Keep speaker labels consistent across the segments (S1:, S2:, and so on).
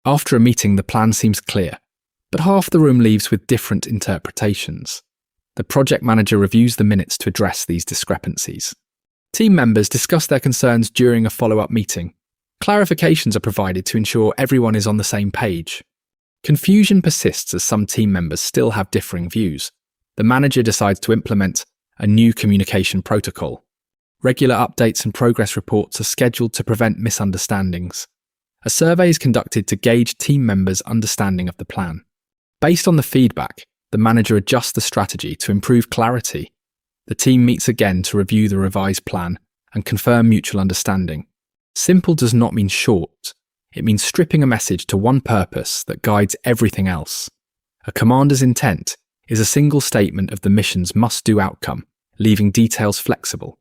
S1: After a meeting, the plan seems clear, but half the room leaves with different interpretations. The project manager reviews the minutes to address these discrepancies. Team members discuss their concerns during a follow-up meeting. Clarifications are provided to ensure everyone is on the same page. Confusion persists as some team members still have differing views. The manager decides to implement a new communication protocol. Regular updates and progress reports are scheduled to prevent misunderstandings. A survey is conducted to gauge team members' understanding of the plan. Based on the feedback, the manager adjusts the strategy to improve clarity. The team meets again to review the revised plan and confirm mutual understanding. Simple does not mean short. It means stripping a message to one purpose that guides everything else. A commander's intent is a single statement of the mission's must-do outcome, leaving details flexible.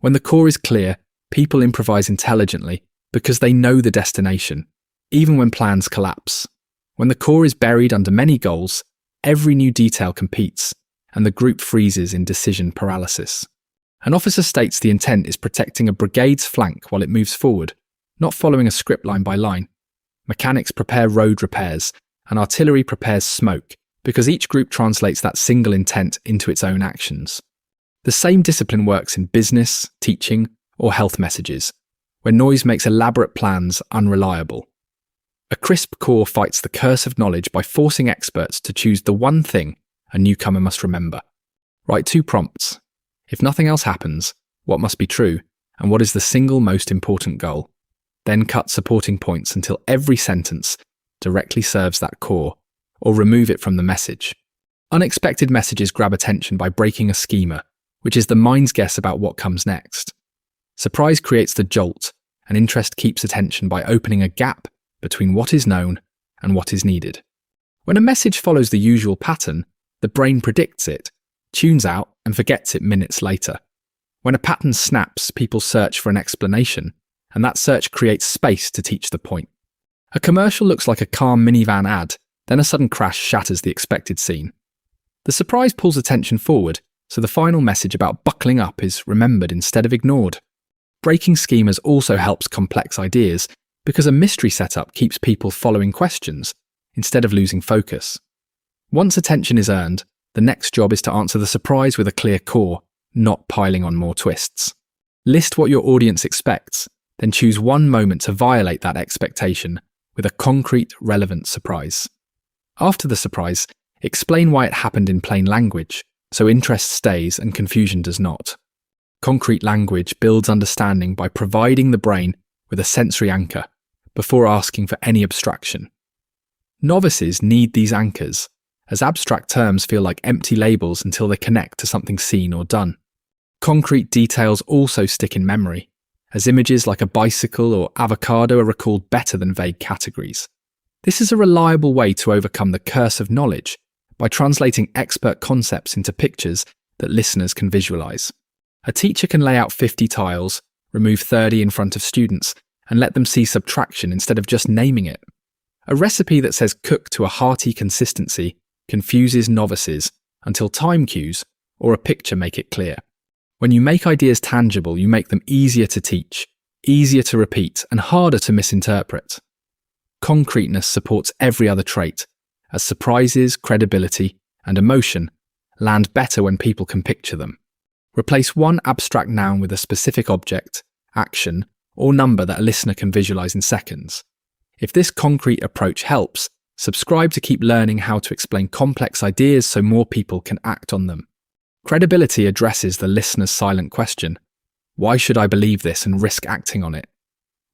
S1: When the core is clear, people improvise intelligently because they know the destination, even when plans collapse. When the core is buried under many goals, every new detail competes, and the group freezes in decision paralysis. An officer states the intent is protecting a brigade's flank while it moves forward, not following a script line by line. Mechanics prepare road repairs, and artillery prepares smoke, because each group translates that single intent into its own actions. The same discipline works in business, teaching, or health messages, where noise makes elaborate plans unreliable. A crisp core fights the curse of knowledge by forcing experts to choose the one thing a newcomer must remember. Write 2 prompts. If nothing else happens, what must be true, and what is the single most important goal? Then cut supporting points until every sentence directly serves that core, or remove it from the message. Unexpected messages grab attention by breaking a schema, which is the mind's guess about what comes next. Surprise creates the jolt, and interest keeps attention by opening a gap between what is known and what is needed. When a message follows the usual pattern, the brain predicts it, tunes out, and forgets it minutes later. When a pattern snaps, people search for an explanation, and that search creates space to teach the point. A commercial looks like a calm minivan ad, then a sudden crash shatters the expected scene. The surprise pulls attention forward, so the final message about buckling up is remembered instead of ignored. Breaking schemas also helps complex ideas, because a mystery setup keeps people following questions instead of losing focus. Once attention is earned, the next job is to answer the surprise with a clear core, not piling on more twists. List what your audience expects, then choose one moment to violate that expectation with a concrete, relevant surprise. After the surprise, explain why it happened in plain language, so interest stays and confusion does not. Concrete language builds understanding by providing the brain with a sensory anchor before asking for any abstraction. Novices need these anchors, as abstract terms feel like empty labels until they connect to something seen or done. Concrete details also stick in memory, as images like a bicycle or avocado are recalled better than vague categories. This is a reliable way to overcome the curse of knowledge by translating expert concepts into pictures that listeners can visualize. A teacher can lay out 50 tiles, remove 30 in front of students, and let them see subtraction instead of just naming it. A recipe that says cook to a hearty consistency confuses novices until time cues or a picture make it clear. When you make ideas tangible, you make them easier to teach, easier to repeat, and harder to misinterpret. Concreteness supports every other trait, as surprises, credibility, and emotion land better when people can picture them. Replace one abstract noun with a specific object, action, or number that a listener can visualize in seconds. If this concrete approach helps, subscribe to keep learning how to explain complex ideas so more people can act on them. Credibility addresses the listener's silent question, why should I believe this and risk acting on it?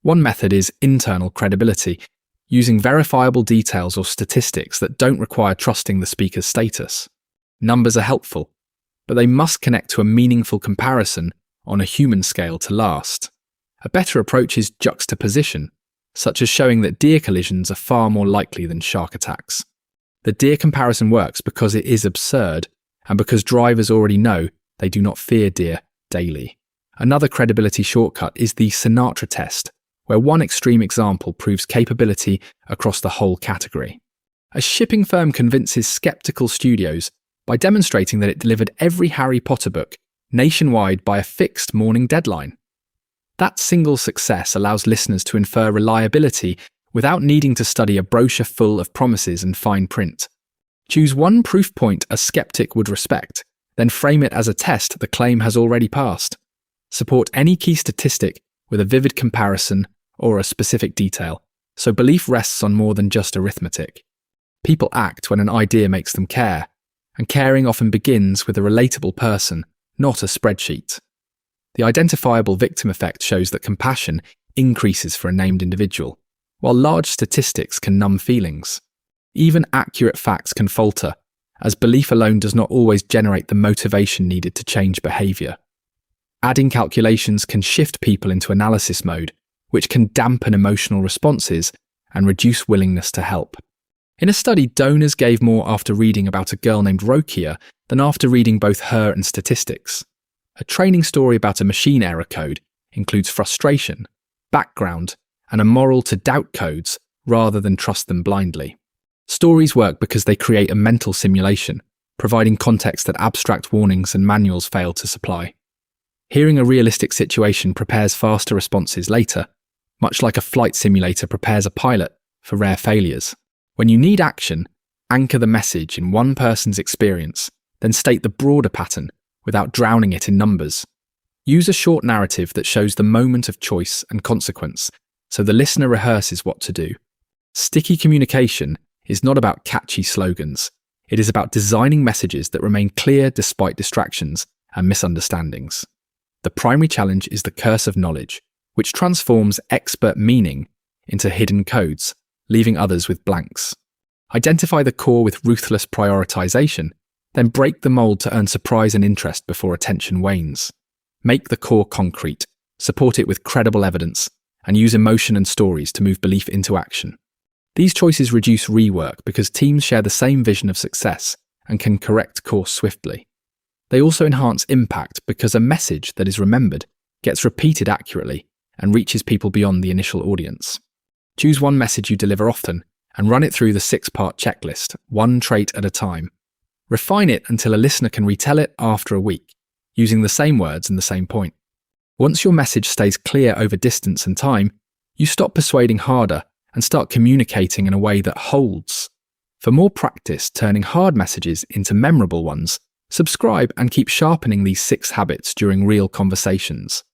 S1: One method is internal credibility, using verifiable details or statistics that don't require trusting the speaker's status. Numbers are helpful, but they must connect to a meaningful comparison on a human scale to last. A better approach is juxtaposition, such as showing that deer collisions are far more likely than shark attacks. The deer comparison works because it is absurd, and because drivers already know they do not fear deer daily. Another credibility shortcut is the Sinatra test, where one extreme example proves capability across the whole category. A shipping firm convinces skeptical studios by demonstrating that it delivered every Harry Potter book nationwide by a fixed morning deadline. That single success allows listeners to infer reliability without needing to study a brochure full of promises and fine print. Choose one proof point a skeptic would respect, then frame it as a test the claim has already passed. Support any key statistic with a vivid comparison or a specific detail, so belief rests on more than just arithmetic. People act when an idea makes them care, and caring often begins with a relatable person, not a spreadsheet. The identifiable victim effect shows that compassion increases for a named individual, while large statistics can numb feelings. Even accurate facts can falter, as belief alone does not always generate the motivation needed to change behaviour. Adding calculations can shift people into analysis mode, which can dampen emotional responses and reduce willingness to help. In a study, donors gave more after reading about a girl named Rokia than after reading both her and statistics. A training story about a machine error code includes frustration, background, and a moral to doubt codes rather than trust them blindly. Stories work because they create a mental simulation, providing context that abstract warnings and manuals fail to supply. Hearing a realistic situation prepares faster responses later, much like a flight simulator prepares a pilot for rare failures. When you need action, anchor the message in one person's experience, then state the broader pattern without drowning it in numbers. Use a short narrative that shows the moment of choice and consequence, so the listener rehearses what to do. Sticky communication is not about catchy slogans. It is about designing messages that remain clear despite distractions and misunderstandings. The primary challenge is the curse of knowledge, which transforms expert meaning into hidden codes, leaving others with blanks. Identify the core with ruthless prioritization, then break the mold to earn surprise and interest before attention wanes. Make the core concrete, support it with credible evidence, and use emotion and stories to move belief into action. These choices reduce rework because teams share the same vision of success and can correct course swiftly. They also enhance impact because a message that is remembered gets repeated accurately and reaches people beyond the initial audience. Choose one message you deliver often and run it through the 6-part checklist, one trait at a time. Refine it until a listener can retell it after a week, using the same words and the same point. Once your message stays clear over distance and time, you stop persuading harder and start communicating in a way that holds. For more practice turning hard messages into memorable ones, subscribe and keep sharpening these 6 habits during real conversations.